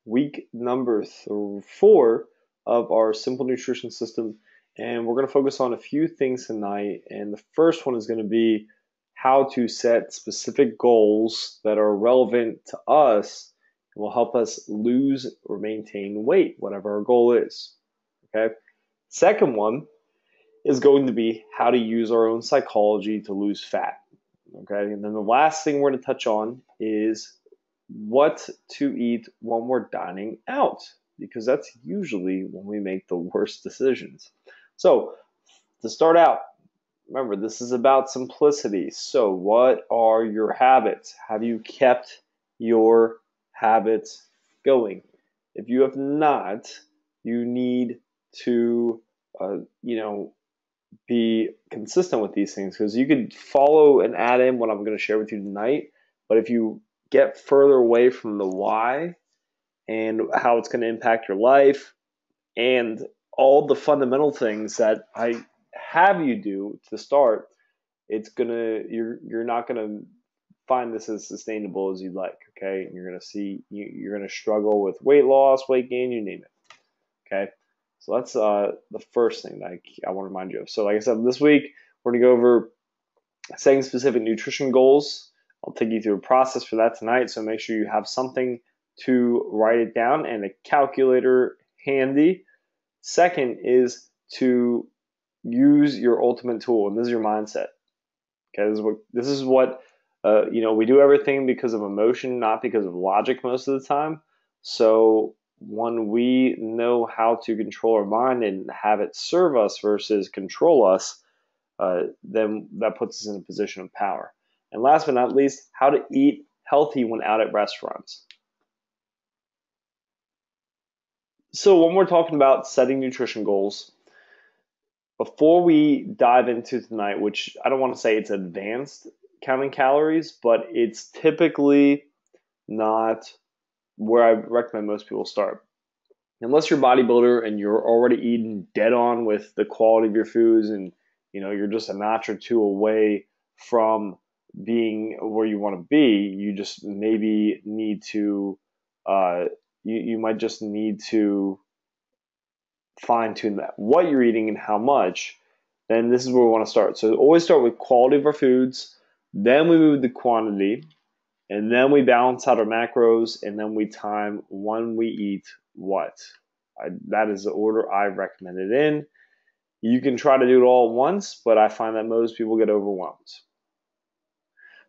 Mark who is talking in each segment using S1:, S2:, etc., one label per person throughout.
S1: week number 4 of our Simple Nutrition System, and we're going to focus on a few things tonight. And the first one is going to be how to set specific goals that are relevant to us and will help us lose or maintain weight, whatever our goal is. Okay. Second one is going to be how to use our own psychology to lose fat. Okay. And then the last thing we're going to touch on is what to eat when we're dining out, because that's usually when we make the worst decisions. So to start out, remember, this is about simplicity. So what are your habits? Have you kept your habits going? If you have not, you need to, be consistent with these things, because you could follow and add in what I'm going to share with you tonight. But if you get further away from the why and how it's going to impact your life and all the fundamental things that I have you do to start, you're not gonna find this as sustainable as you'd like. Okay, and you're gonna struggle with weight loss, weight gain, you name it. Okay, so that's the first thing that I want to remind you of. So like I said, this week we're gonna go over setting specific nutrition goals. I'll take you through a process for that tonight, so make sure you have something to write it down and a calculator handy. Second is to use your ultimate tool, and this is your mindset. Okay, this is what we do everything because of emotion, not because of logic most of the time. So when we know how to control our mind and have it serve us versus control us, then that puts us in a position of power. And last but not least, how to eat healthy when out at restaurants. So when we're talking about setting nutrition goals, before we dive into tonight, which I don't want to say it's advanced counting calories, but it's typically not where I recommend most people start. Unless you're a bodybuilder and you're already eating dead on with the quality of your foods, and you're just a notch or two away from being where you want to be, you just maybe need to you might just need to fine tune that what you're eating and how much. Then this is where we want to start. So always start with quality of our foods, then we move to quantity, and then we balance out our macros, and then we time when we eat what. That is the order I recommend it in. You can try to do it all at once, but I find that most people get overwhelmed.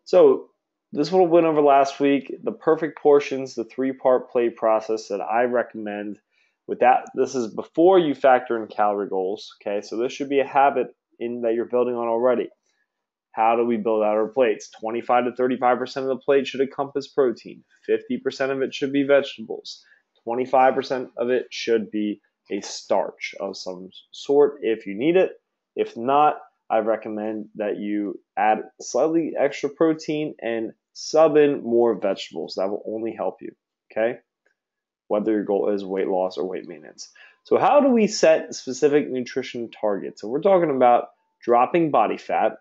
S1: So this one we went over last week, the perfect portions, the 3-part plate process that I recommend. With that, this is before you factor in calorie goals. Okay, so this should be a habit that you're building on already. How do we build out our plates? 25 to 35% of the plate should encompass protein. 50% of it should be vegetables. 25% of it should be a starch of some sort if you need it. If not, I recommend that you add slightly extra protein and sub in more vegetables. That will only help you. Okay, whether your goal is weight loss or weight maintenance. So how do we set specific nutrition targets? So we're talking about dropping body fat.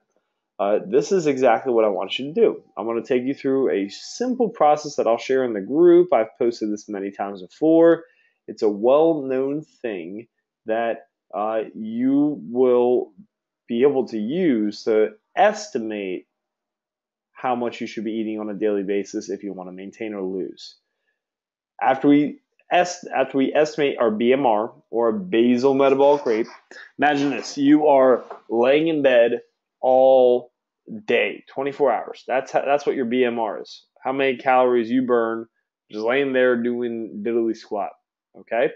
S1: This is exactly what I want you to do. I'm going to take you through a simple process that I'll share in the group. I've posted this many times before. It's a well-known thing that you will be able to use to estimate how much you should be eating on a daily basis if you want to maintain or lose. After we estimate our BMR, or basal metabolic rate, imagine this: you are laying in bed all day, 24 hours. That's what your BMR is. How many calories you burn just laying there doing diddly squat. Okay.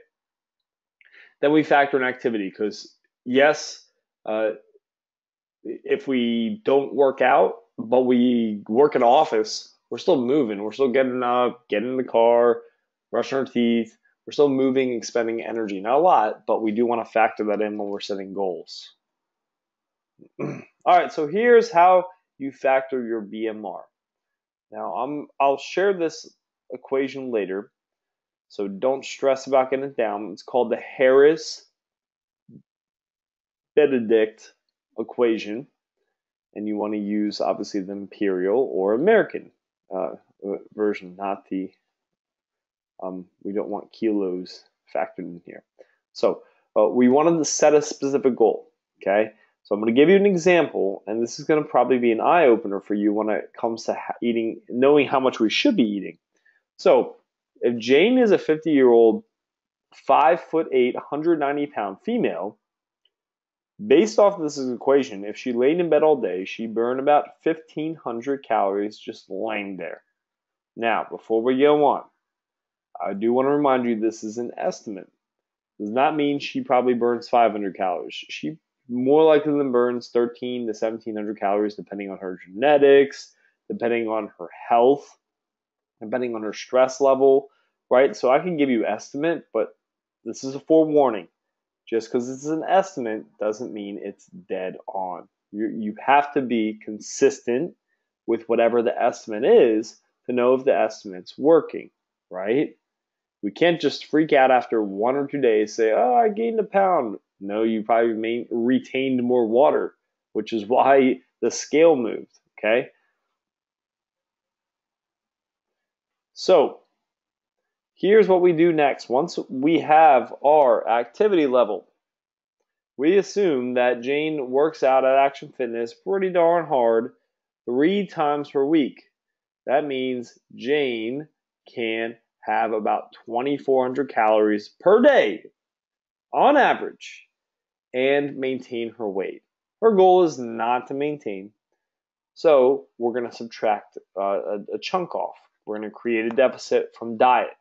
S1: Then we factor in activity, because yes, if we don't work out but we work in office, we're still moving. We're still getting up, getting in the car, brushing our teeth. We're still moving, expending energy. Not a lot, but we do want to factor that in when we're setting goals. All right, so here's how you factor your BMR. Now, I'll share this equation later, so don't stress about getting it down. It's called the Harris-Benedict equation, and you want to use, obviously, the imperial or American version, not the We don't want kilos factored in here. So we wanted to set a specific goal, okay? So I'm going to give you an example, and this is going to probably be an eye-opener for you when it comes to eating, knowing how much we should be eating. So if Jane is a 50-year-old, 5'8", 190-pound female, based off of this equation, if she laid in bed all day, she burned about 1,500 calories just laying there. Now, before we go on, I do want to remind you this is an estimate. Does not mean she probably burns 500 calories. She more likely than burns 1,300 to 1,700 calories depending on her genetics, depending on her health, depending on her stress level, right? So I can give you estimate, but this is a forewarning. Just because it's an estimate doesn't mean it's dead on. You have to be consistent with whatever the estimate is to know if the estimate's working, right? We can't just freak out after 1 or 2 days, say, oh, I gained a pound. No, you probably retained more water, which is why the scale moved, okay? So here's what we do next. Once we have our activity level, we assume that Jane works out at Action Fitness pretty darn hard 3 times per week. That means Jane can have about 2,400 calories per day on average and maintain her weight. Her goal is not to maintain, so we're going to subtract a chunk off. We're going to create a deficit from diet,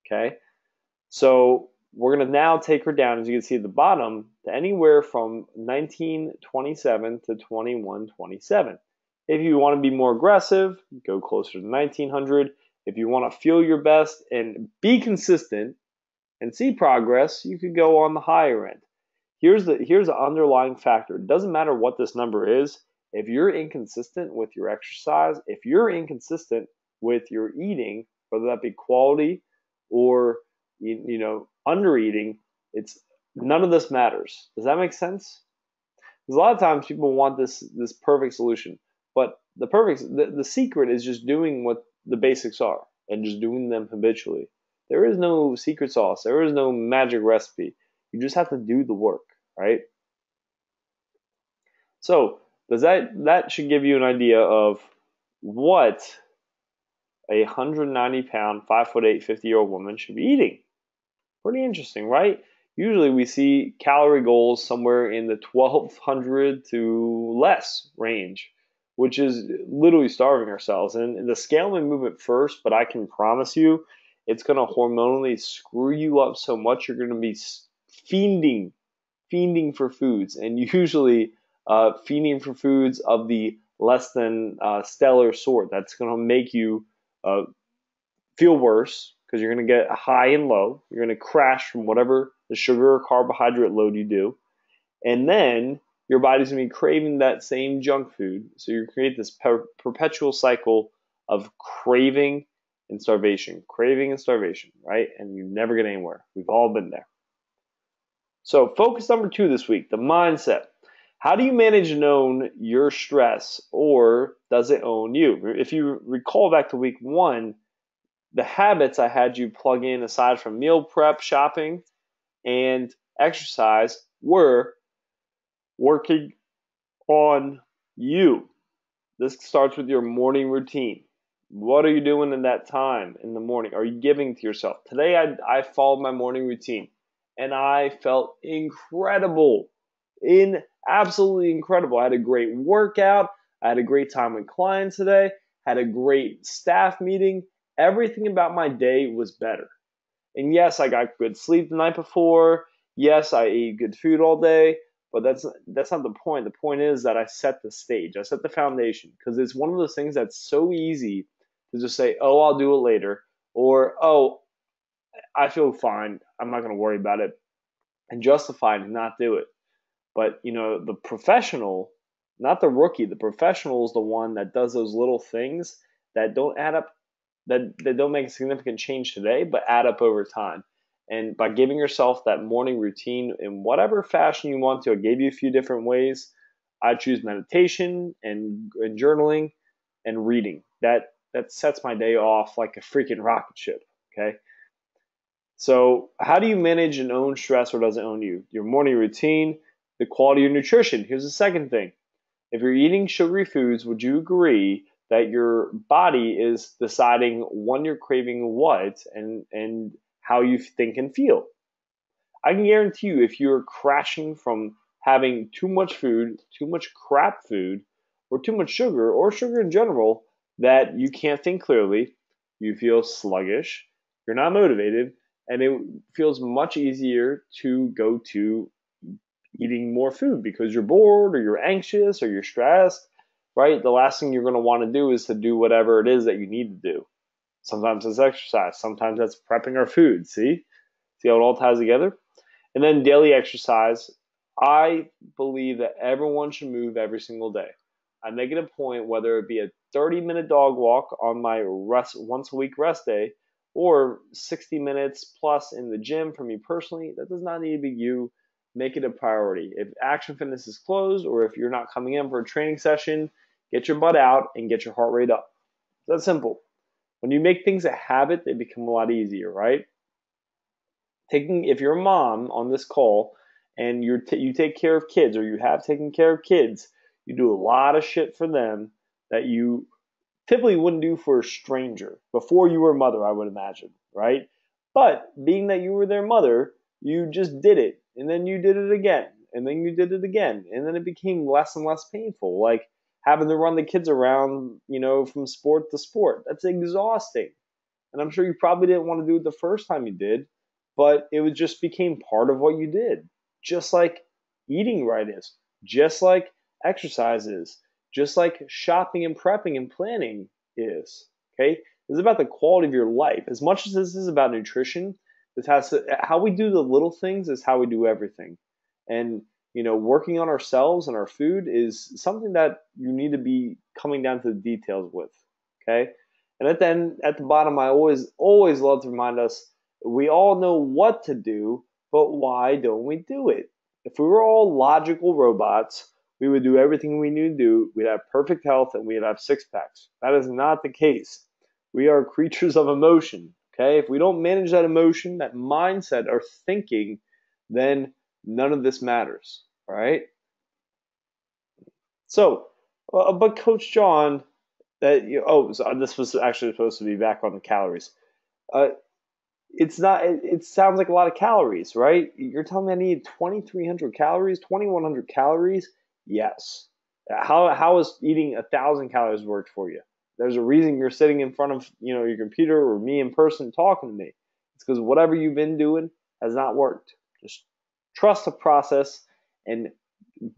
S1: okay? So we're going to now take her down, as you can see at the bottom, to anywhere from 1927 to 2127. If you want to be more aggressive, go closer to 1900. If you want to feel your best and be consistent and see progress, you could go on the higher end. Here's the underlying factor. It doesn't matter what this number is. If you're inconsistent with your exercise, if you're inconsistent with your eating, whether that be quality or under eating, it's none of this matters. Does that make sense? Because a lot of times people want this perfect solution, but the secret is just doing what the basics are and just doing them habitually. There is no secret sauce. There is no magic recipe. You just have to do the work, right? So does that should give you an idea of what a 190-pound, 5'8", 50-year-old woman should be eating. Pretty interesting, right? Usually we see calorie goals somewhere in the 1,200 to less range, which is literally starving ourselves. And the scale may move it first, but I can promise you it's going to hormonally screw you up so much you're going to be fiending for foods, and usually fiending for foods of the less than stellar sort. That's going to make you feel worse because you're going to get high and low. You're going to crash from whatever the sugar or carbohydrate load you do. And then your body's going to be craving that same junk food. So you create this perpetual cycle of craving and starvation, right? And you never get anywhere. We've all been there. So focus number 2 this week, the mindset. How do you manage and own your stress, or does it own you? If you recall back to week 1, the habits I had you plug in aside from meal prep, shopping, and exercise were working on you. This starts with your morning routine. What are you doing in that time in the morning? Are you giving to yourself? Today I followed my morning routine and I felt incredible. Absolutely incredible. I had a great workout. I had a great time with clients today. Had a great staff meeting. Everything about my day was better. And yes, I got good sleep the night before. Yes, I ate good food all day. But that's not the point. The point is that I set the stage. I set the foundation, because it's one of those things that's so easy to just say, oh, I'll do it later, or, oh, I feel fine, I'm not going to worry about it, and justify and not do it. But, the professional, not the rookie, the professional is the one that does those little things that don't add up, that don't make a significant change today, but add up over time. And by giving yourself that morning routine in whatever fashion you want to, I gave you a few different ways. I choose meditation and journaling and reading. That sets my day off like a freaking rocket ship, okay? So how do you manage and own stress, or does it own you? Your morning routine, the quality of nutrition. Here's the second thing. If you're eating sugary foods, would you agree that your body is deciding when you're craving what and how you think and feel? I can guarantee you, if you're crashing from having too much food, too much crap food, or too much sugar, or sugar in general, that you can't think clearly, you feel sluggish, you're not motivated, and it feels much easier to go to eating more food because you're bored or you're anxious or you're stressed, right? The last thing you're going to want to do is to do whatever it is that you need to do. Sometimes it's exercise, sometimes that's prepping our food. See how it all ties together? And then daily exercise. I believe that everyone should move every single day. I make it a point, whether it be a 30-minute dog walk on my once a week rest day, or 60 minutes plus in the gym for me personally. That does not need to be you. Make it a priority. If Action Fitness is closed, or if you're not coming in for a training session, get your butt out and get your heart rate up. That's simple. When you make things a habit, they become a lot easier, right? If you're a mom on this call and you take care of kids, or you have taken care of kids, you do a lot of shit for them that you typically wouldn't do for a stranger before you were a mother, I would imagine, right? But being that you were their mother, you just did it, and then you did it again, and then you did it again, and then it became less and less painful, like having to run the kids around, from sport to sport. That's exhausting. And I'm sure you probably didn't want to do it the first time you did, but just became part of what you did. Just like eating right is, just like exercise is, just like shopping and prepping and planning is. Okay? This is about the quality of your life. As much as this is about nutrition, how we do the little things is how we do everything. And working on ourselves and our food is something that you need to be coming down to the details with. Okay? And at the bottom, I always love to remind us, we all know what to do, but why don't we do it? If we were all logical robots, we would do everything we need to do. We'd have perfect health and we'd have six packs. That is not the case. We are creatures of emotion. Okay? If we don't manage that emotion, that mindset, our thinking, then none of this matters. All right? So, but Coach John, so this was actually supposed to be back on the calories. Uh, it's not. It sounds like a lot of calories, right? You're telling me I need 2,300 calories, 2,100 calories? Yes. How is eating 1,000 calories worked for you? There's a reason you're sitting in front of your computer or me in person talking to me. It's because whatever you've been doing has not worked. Just trust the process and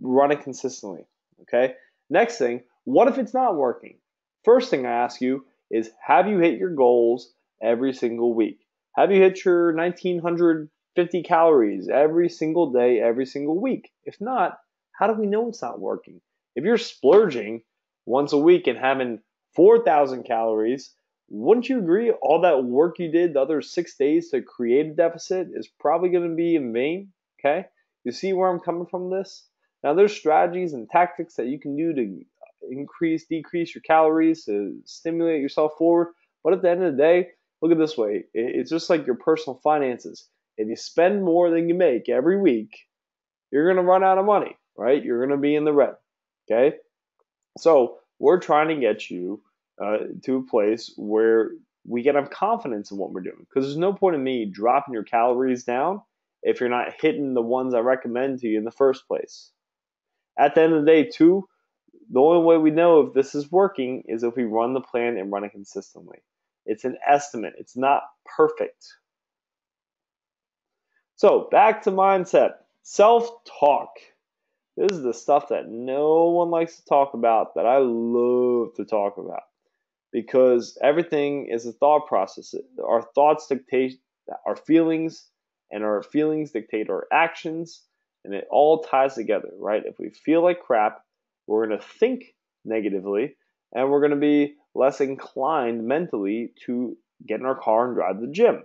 S1: run it consistently. Okay. Next thing, what if it's not working? First thing I ask you is, have you hit your goals every single week? Have you hit your 1,950 calories every single day, every single week? If not, how do we know it's not working? If you're splurging once a week and having 4,000 calories, wouldn't you agree all that work you did the other 6 days to create a deficit is probably going to be in vain? Okay? You see where I'm coming from this? Now, there's strategies and tactics that you can do to decrease your calories, to stimulate yourself forward. But at the end of the day, look at it this way. It's just like your personal finances. If you spend more than you make every week, you're going to run out of money, right? You're going to be in the red, okay? So we're trying to get you to a place where we can have confidence in what we're doing. Because there's no point in me dropping your calories down if you're not hitting the ones I recommend to you in the first place. At the end of the day, too, the only way we know if this is working is if we run the plan and run it consistently. It's an estimate. It's not perfect. So back to mindset. Self-talk. This is the stuff that no one likes to talk about that I love to talk about, because everything is a thought process. Our thoughts dictate our feelings, and our feelings dictate our actions, and it all ties together, right? If we feel like crap, we're going to think negatively, and we're going to be less inclined mentally to get in our car and drive to the gym.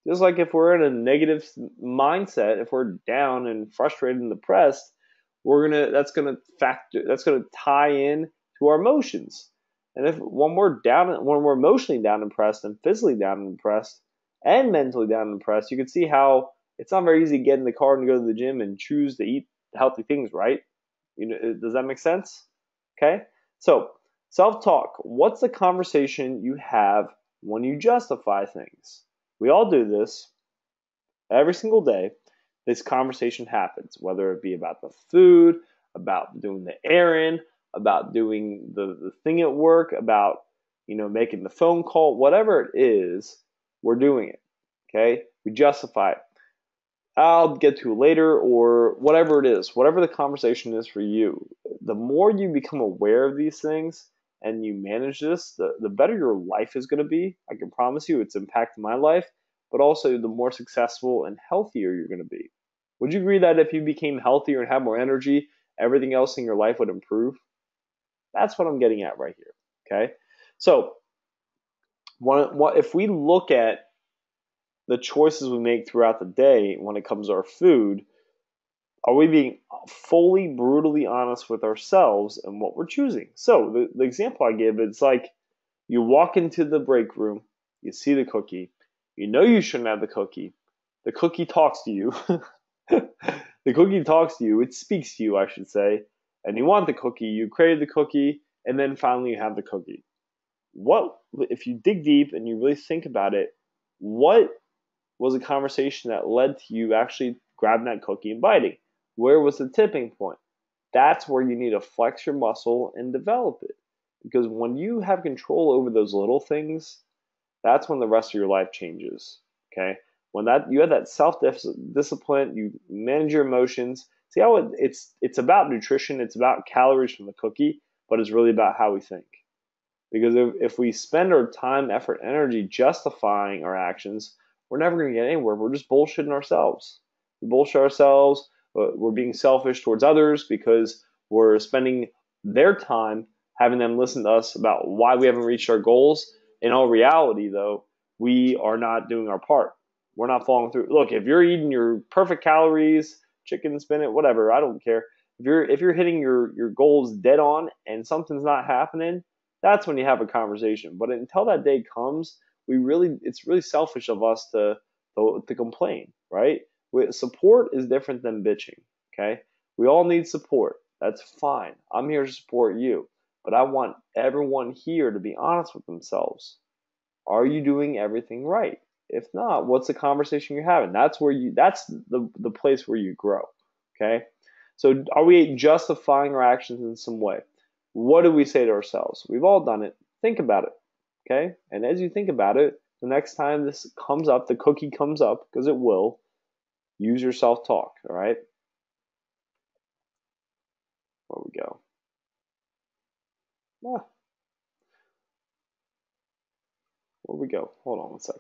S1: Just like if we're in a negative mindset, if we're down and frustrated and depressed, that's gonna tie in to our emotions. And when we're emotionally down and depressed and physically down and depressed, and mentally down and depressed, you can see how it's not very easy to get in the car and go to the gym and choose to eat healthy things, right? Does that make sense? Okay. So self-talk. What's the conversation you have when you justify things? We all do this every single day. This conversation happens, whether it be about the food, about doing the errand, about doing the thing at work, about making the phone call, whatever it is, we're doing it. Okay? We justify it. I'll get to it later, or whatever it is, whatever the conversation is for you. The more you become aware of these things and you manage this, the better your life is going to be. I can promise you it's impacted my life, but also the more successful and healthier you're going to be. Would you agree that if you became healthier and had more energy, everything else in your life would improve? That's what I'm getting at right here. Okay. So, if we look at the choices we make throughout the day when it comes to our food, are we being fully, brutally honest with ourselves and what we're choosing? So the example I give, it's like you walk into the break room, you see the cookie, you know you shouldn't have the cookie. The cookie talks to you. The cookie talks to you. It speaks to you, I should say. And you want the cookie. You crave the cookie, and then finally you have the cookie. What if you dig deep and you really think about it? What was a conversation that led to you actually grabbing that cookie and biting? Where was the tipping point? That's where you need to flex your muscle and develop it. Because when you have control over those little things, that's when the rest of your life changes. Okay? When you have that self-discipline, you manage your emotions. See how it's about nutrition, it's about calories from the cookie, but it's really about how we think. Because if we spend our time, effort, energy justifying our actions, we're never going to get anywhere. We're just bullshitting ourselves. We bullshit ourselves. We're being selfish towards others because we're spending their time having them listen to us about why we haven't reached our goals. In all reality, though, we are not doing our part. We're not following through. Look, if you're eating your perfect calories, chicken, spinach, whatever, I don't care. If you're hitting your goals dead on and something's not happening, that's when you have a conversation. But until that day comes, it's really selfish of us to complain, right? Support is different than bitching. Okay, we all need support. That's fine. I'm here to support you, but I want everyone here to be honest with themselves. Are you doing everything right? If not, what's the conversation you're having? That's the place where you grow. Okay, so are we justifying our actions in some way? What do we say to ourselves? We've all done it. Think about it. Okay? And as you think about it, the next time this comes up, the cookie comes up, because it will, use your self-talk. All right? Where we go? Ah, where we go? Hold on one sec.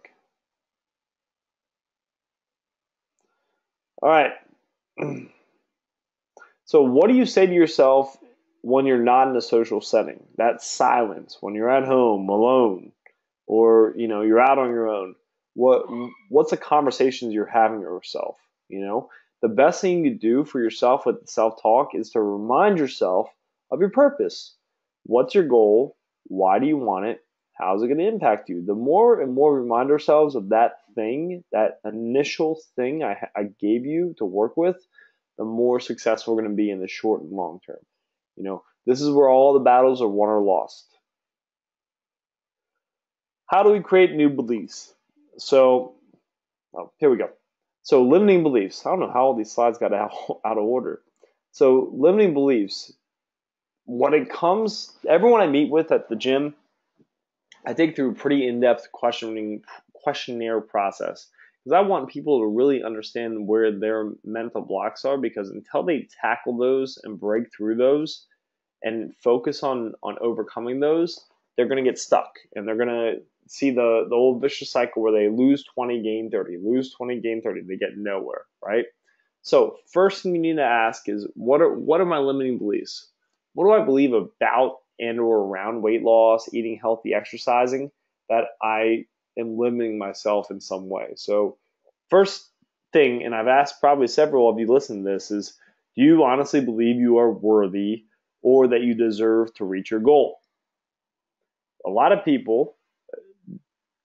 S1: All right. So what do you say to yourself when you're not in a social setting? That silence, when you're at home alone, or you're out on your own. What's the conversations you're having with yourself? The best thing you can do for yourself with self-talk is to remind yourself of your purpose. What's your goal? Why do you want it? How's it going to impact you? The more and more we remind ourselves of that thing, that initial thing I gave you to work with, the more successful we're going to be in the short and long term. This is where all the battles are won or lost. How do we create new beliefs? So, here we go. So, limiting beliefs. I don't know how all these slides got out of order. So, limiting beliefs. When it comes, everyone I meet with at the gym, I take through a pretty in-depth questionnaire process because I want people to really understand where their mental blocks are, because until they tackle those and break through those and focus on overcoming those, they're going to get stuck and they're going to see the old vicious cycle where they lose 20, gain 30, lose 20, gain 30. They get nowhere, right? So first thing you need to ask is, what are my limiting beliefs? What do I believe about and or around weight loss, eating healthy, exercising, that I am limiting myself in some way? So first thing, and I've asked probably several of you listening to this, is do you honestly believe you are worthy or that you deserve to reach your goal? A lot of people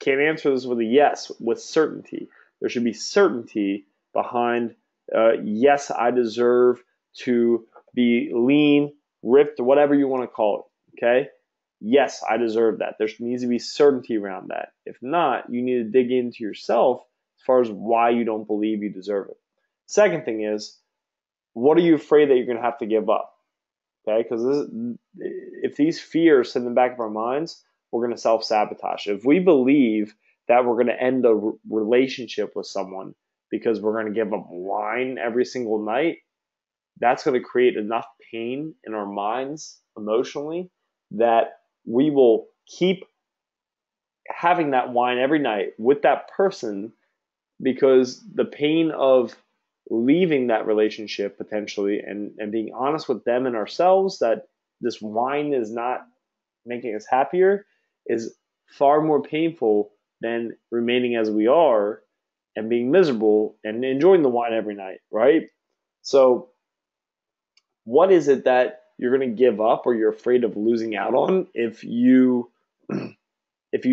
S1: can't answer this with a yes, with certainty. There should be certainty behind, yes, I deserve to be lean, ripped, whatever you want to call it, okay? Yes, I deserve that. There needs to be certainty around that. If not, you need to dig into yourself as far as why you don't believe you deserve it. Second thing is, what are you afraid that you're going to have to give up? Okay, because if these fears sit in the back of our minds, we're going to self-sabotage. If we believe that we're going to end a relationship with someone because we're going to give up wine every single night, that's going to create enough pain in our minds emotionally that we will keep having that wine every night with that person, because the pain of leaving that relationship potentially and being honest with them and ourselves that this wine is not making us happier is far more painful than remaining as we are and being miserable and enjoying the wine every night, right? So what is it that you're going to give up or you're afraid of losing out on if you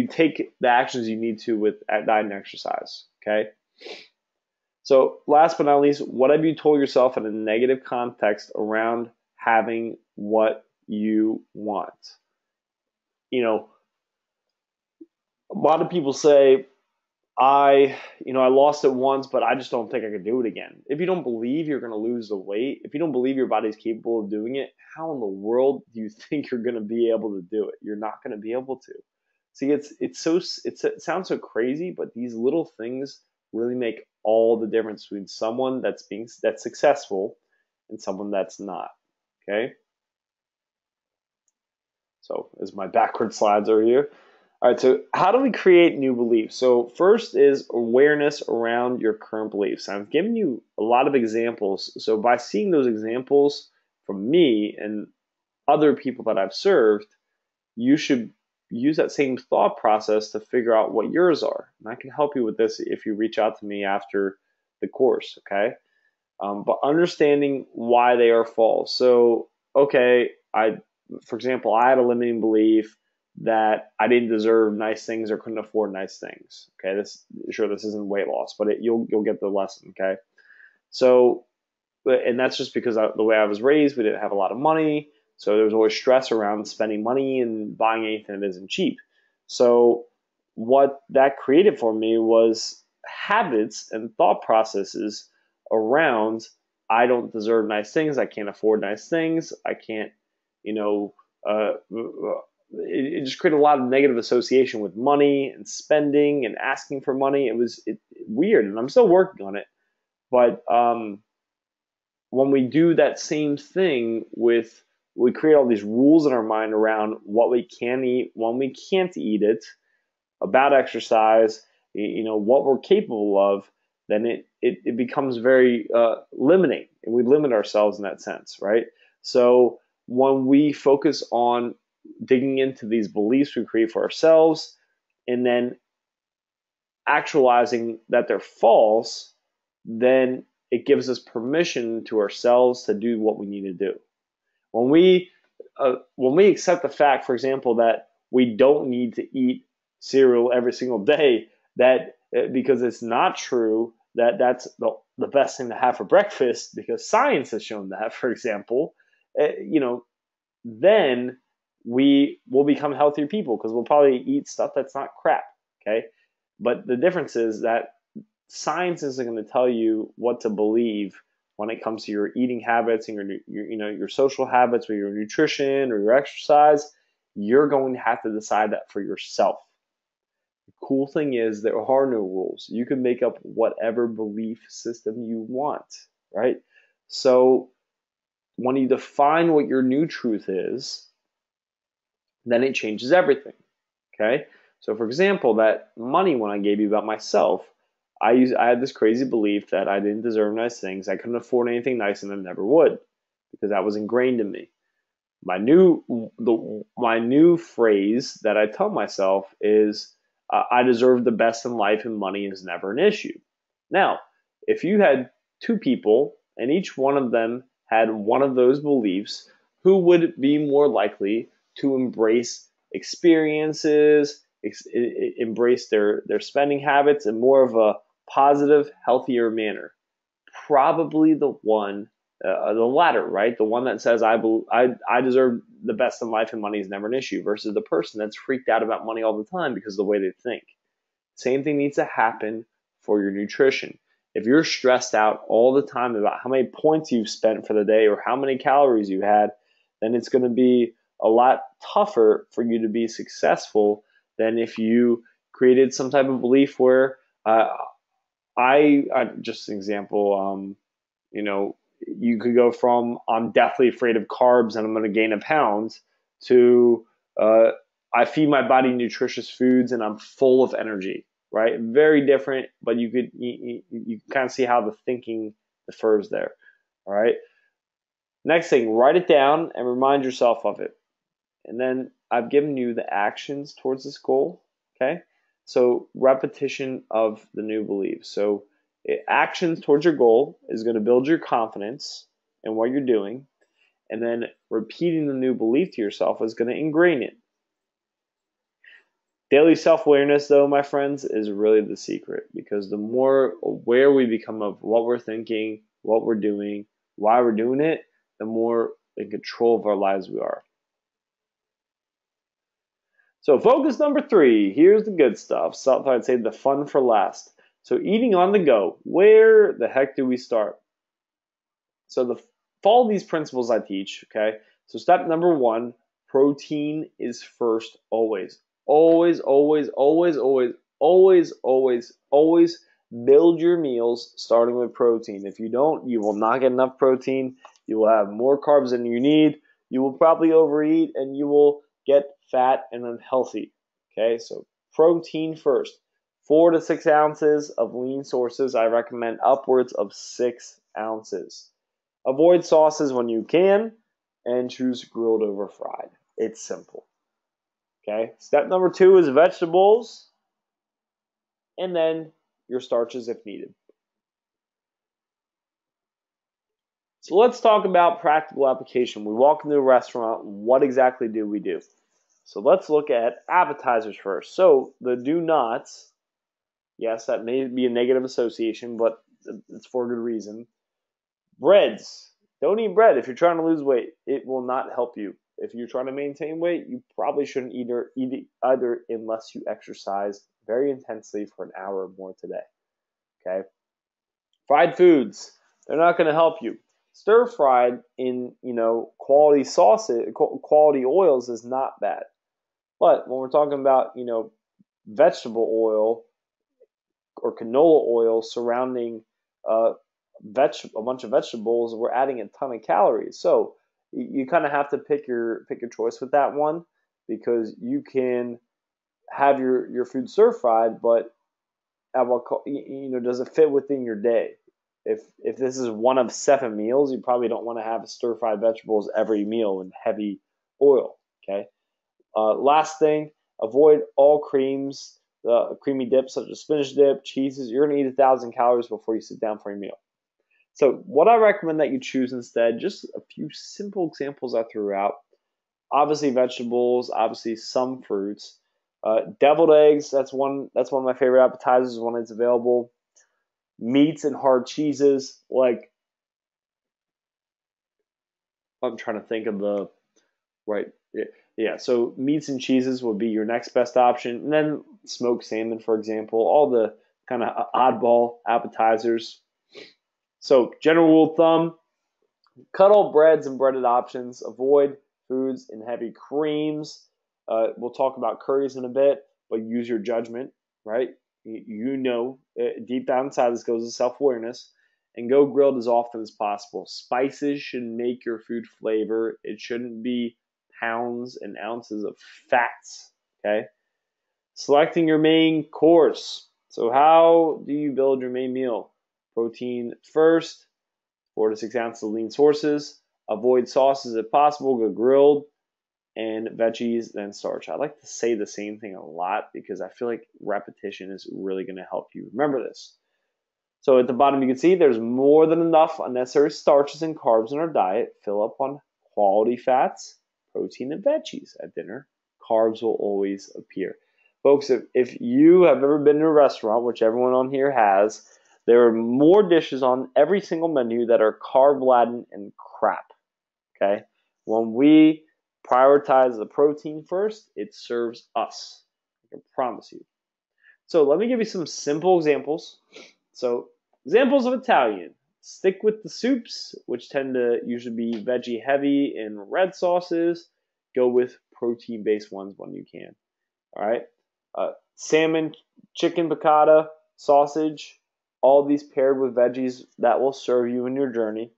S1: take the actions you need to with diet and exercise, okay? So last but not least, what have you told yourself in a negative context around having what you want? You know, a lot of people say, I lost it once, but I just don't think I could do it again. If you don't believe you're going to lose the weight, if you don't believe your body's capable of doing it, how in the world do you think you're going to be able to do it? You're not going to be able to. See, it sounds so crazy, but these little things really make all the difference between someone that's successful and someone that's not. Okay. So as my backward slides over here. All right, so how do we create new beliefs? So first is awareness around your current beliefs. I've given you a lot of examples. So by seeing those examples from me and other people that I've served, you should use that same thought process to figure out what yours are. And I can help you with this if you reach out to me after the course, okay? But understanding why they are false. So, okay, for example, I had a limiting belief that I didn't deserve nice things or couldn't afford nice things. Okay, this isn't weight loss, but you'll get the lesson. Okay, so and that's just because the way I was raised, we didn't have a lot of money, so there was always stress around spending money and buying anything that isn't cheap. So what that created for me was habits and thought processes around I don't deserve nice things, I can't afford nice things, I can't, it just created a lot of negative association with money and spending and asking for money. It was weird, and I'm still working on it. But when we do that same thing we create all these rules in our mind around what we can eat, when we can't eat it, about exercise, what we're capable of, then it becomes very limiting, and we limit ourselves in that sense, right? So when we focus on digging into these beliefs we create for ourselves and then actualizing that they're false, then it gives us permission to ourselves to do what we need to do. When we accept the fact, for example, that we don't need to eat cereal every single day, that because it's not true that that's the best thing to have for breakfast, because science has shown that, for example, then we will become healthier people because we'll probably eat stuff that's not crap. Okay, but the difference is that science isn't going to tell you what to believe when it comes to your eating habits and your social habits, or your nutrition or your exercise. You're going to have to decide that for yourself. The cool thing is there are no rules. You can make up whatever belief system you want, right? So when you define what your new truth is, then it changes everything. Okay? So for example, that money one I gave you about myself, I had this crazy belief that I didn't deserve nice things. I couldn't afford anything nice and I never would, because that was ingrained in me. My new phrase that I tell myself is I deserve the best in life and money is never an issue. Now, if you had two people and each one of them had one of those beliefs, who would be more likely to embrace experiences embrace their spending habits in more of a positive, healthier manner? Probably the latter, right? The one that says I deserve the best in life and money is never an issue, versus the person that's freaked out about money all the time because of the way they think. Same thing needs to happen for your nutrition. If you're stressed out all the time about how many points you've spent for the day or how many calories you had, then it's going to be a lot tougher for you to be successful than if you created some type of belief where just an example, you could go from I'm deathly afraid of carbs and I'm going to gain a pound to I feed my body nutritious foods and I'm full of energy, right? Very different, but you kind of see how the thinking differs there, all right? Next thing, write it down and remind yourself of it. And then I've given you the actions towards this goal, okay? So repetition of the new beliefs. So actions towards your goal is going to build your confidence in what you're doing. And then repeating the new belief to yourself is going to ingrain it. Daily self-awareness, though, my friends, is really the secret, because the more aware we become of what we're thinking, what we're doing, why we're doing it, the more in control of our lives we are. So focus number 3, here's the good stuff. So I'd say the fun for last. So eating on the go, where the heck do we start? So follow these principles I teach, okay? So step number 1, protein is first always. Always, always, always, always, always, always, always build your meals starting with protein. If you don't, you will not get enough protein. You will have more carbs than you need. You will probably overeat and you will get fat and unhealthy. Okay, so protein first. 4 to 6 ounces of lean sources. I recommend upwards of 6 ounces. Avoid sauces when you can and choose grilled over fried. It's simple. Okay, step number 2 is vegetables and then your starches if needed. So let's talk about practical application. We walk into a restaurant, what exactly do we do? So let's look at appetizers first. So the do nots, yes, that may be a negative association, but it's for a good reason. Breads. Don't eat bread if you're trying to lose weight. It will not help you. If you're trying to maintain weight, you probably shouldn't eat either unless you exercise very intensely for an hour or more today. Okay? Fried foods. They're not going to help you. Stir fried in, quality sauces, quality oils is not bad. But when we're talking about, vegetable oil or canola oil surrounding a bunch of vegetables, we're adding a ton of calories. So you kind of have to pick your choice with that one, because you can have your food stir fried, but does it fit within your day? If this is one of 7 meals, you probably don't want to have stir fried vegetables every meal in heavy oil. Okay. Last thing, avoid all creams, creamy dips such as spinach dip, cheeses. You're going to eat 1,000 calories before you sit down for your meal. So what I recommend that you choose instead, just a few simple examples I threw out. Obviously vegetables, obviously some fruits. Deviled eggs, that's one of my favorite appetizers when it's available. Meats and hard cheeses, like I'm trying to think of the right. Yeah, so meats and cheeses would be your next best option. And then smoked salmon, for example, all the kind of oddball appetizers. So general rule of thumb, cut all breads and breaded options. Avoid foods and heavy creams. We'll talk about curries in a bit, but use your judgment, right? Deep down inside this goes to self-awareness. And go grilled as often as possible. Spices should make your food flavor. It shouldn't be pounds and ounces of fats, okay? Selecting your main course. So how do you build your main meal? Protein first, 4 to 6 ounces of lean sources. Avoid sauces if possible, go grilled, and veggies, then starch. I like to say the same thing a lot because I feel like repetition is really going to help you remember this. So at the bottom you can see there's more than enough unnecessary starches and carbs in our diet. Fill up on quality fats, protein, and veggies at dinner. Carbs will always appear. Folks, if you have ever been to a restaurant, which everyone on here has, there are more dishes on every single menu that are carb-laden and crap. Okay? When we prioritize the protein first, it serves us. I can promise you. So let me give you some simple examples. So examples of Italian. Stick with the soups, which tend to usually be veggie heavy and red sauces. Go with protein-based ones when you can. All right. Salmon, chicken piccata, sausage, all these paired with veggies that will serve you in your journey.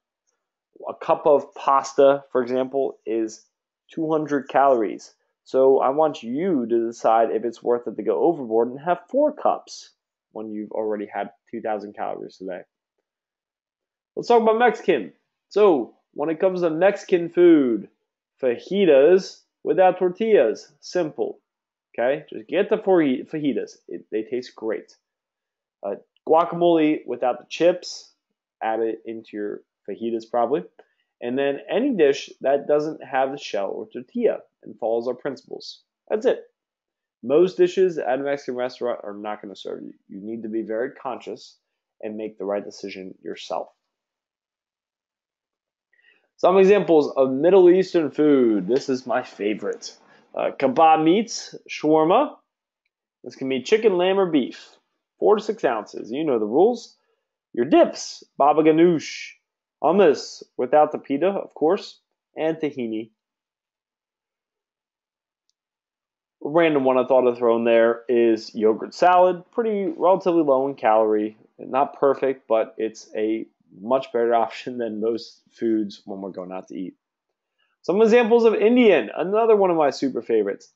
S1: A cup of pasta, for example, is 200 calories. So I want you to decide if it's worth it to go overboard and have 4 cups when you've already had 2,000 calories today. Let's talk about Mexican. So when it comes to Mexican food, fajitas without tortillas, simple. Okay, just get the fajitas. They taste great. Guacamole without the chips, add it into your fajitas probably. And then any dish that doesn't have the shell or tortilla and follows our principles. That's it. Most dishes at a Mexican restaurant are not going to serve you. You need to be very conscious and make the right decision yourself. Some examples of Middle Eastern food. This is my favorite. Kebab meats, shawarma. This can be chicken, lamb, or beef. 4 to 6 ounces. You know the rules. Your dips, baba ganoush, hummus without the pita, of course, and tahini. A random one I thought of throw in there is yogurt salad. Pretty relatively low in calorie. Not perfect, but it's a much better option than most foods when we're going out to eat. Some examples of Indian, another one of my super favorites.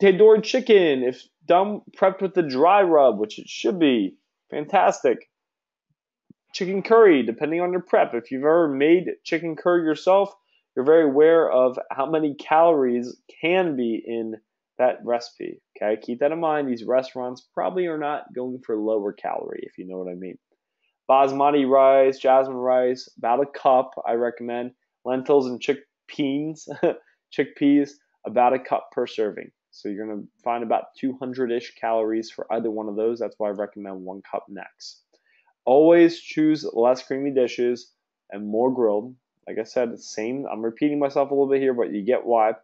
S1: Tandoori chicken, if done prepped with the dry rub, which it should be, fantastic. Chicken curry, depending on your prep. If you've ever made chicken curry yourself, you're very aware of how many calories can be in that recipe. Okay, keep that in mind. These restaurants probably are not going for lower calorie, if you know what I mean. Basmati rice, jasmine rice, about a cup, I recommend. Lentils and chickpeas, about a cup per serving. So you're going to find about 200-ish calories for either one of those. That's why I recommend 1 cup next. Always choose less creamy dishes and more grilled. Like I said, it's the same. I'm repeating myself a little bit here, but you get why.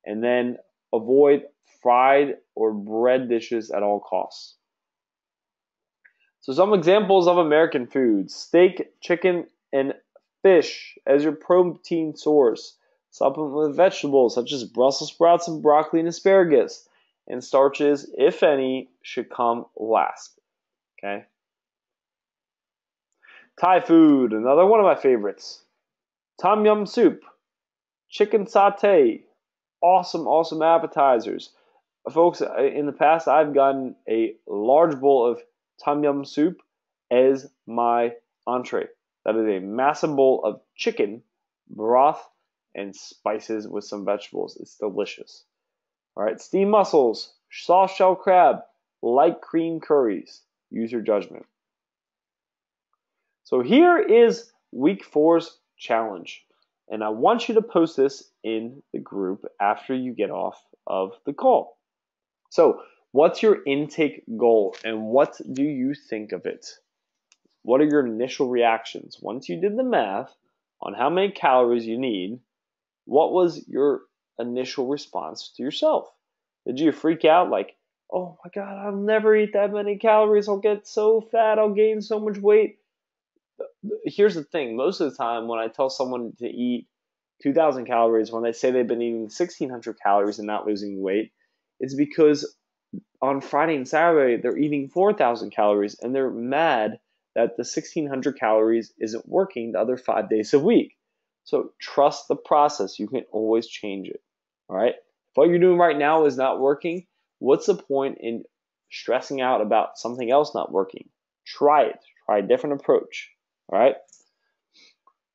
S1: And then avoid fried or bread dishes at all costs. So some examples of American foods. Steak, chicken, and fish as your protein source. Supplement with vegetables such as Brussels sprouts and broccoli and asparagus. And starches, if any, should come last. Okay. Thai food, another one of my favorites. Tom yum soup, chicken satay, awesome appetizers. Folks, in the past, I've gotten a large bowl of tom yum soup as my entree. That is a massive bowl of chicken, broth, and spices with some vegetables. It's delicious. All right, steamed mussels, soft shell crab, light cream curries. Use your judgment. So here is week 4's challenge. And I want you to post this in the group after you get off of the call. So what's your intake goal and what do you think of it? What are your initial reactions? Once you did the math on how many calories you need, what was your initial response to yourself? Did you freak out like, oh my God, I'll never eat that many calories. I'll get so fat. I'll gain so much weight. Here's the thing. Most of the time when I tell someone to eat 2,000 calories, when they say they've been eating 1,600 calories and not losing weight, it's because on Friday and Saturday, they're eating 4,000 calories and they're mad that the 1,600 calories isn't working the other 5 days a week. So trust the process. You can always change it. All right. If what you're doing right now is not working, what's the point in stressing out about something else not working? Try it. Try a different approach. All right.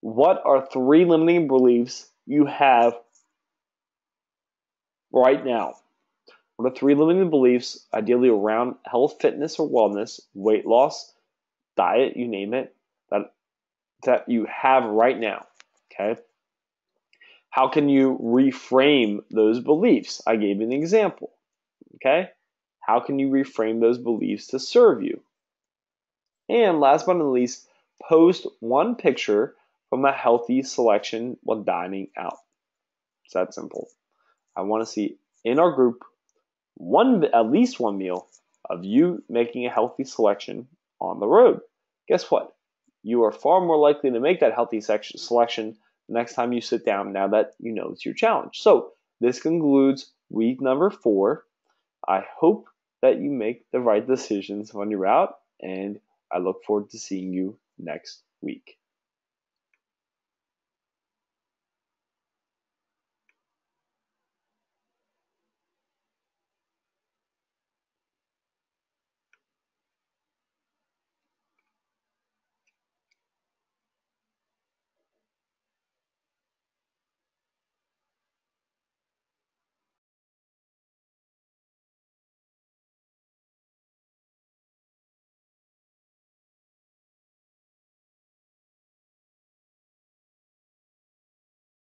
S1: What are 3 limiting beliefs you have right now? What are 3 limiting beliefs, ideally around health, fitness, or wellness, weight loss, diet, you name it, that you have right now? Okay. How can you reframe those beliefs? I gave you an example. Okay? How can you reframe those beliefs to serve you? And last but not least, post one picture from a healthy selection while dining out. It's that simple. I want to see in our group at least one meal of you making a healthy selection on the road. Guess what? You are far more likely to make that healthy selection the next time you sit down now that you know it's your challenge. So this concludes week number 4. I hope that you make the right decisions when you're out, and I look forward to seeing you next week.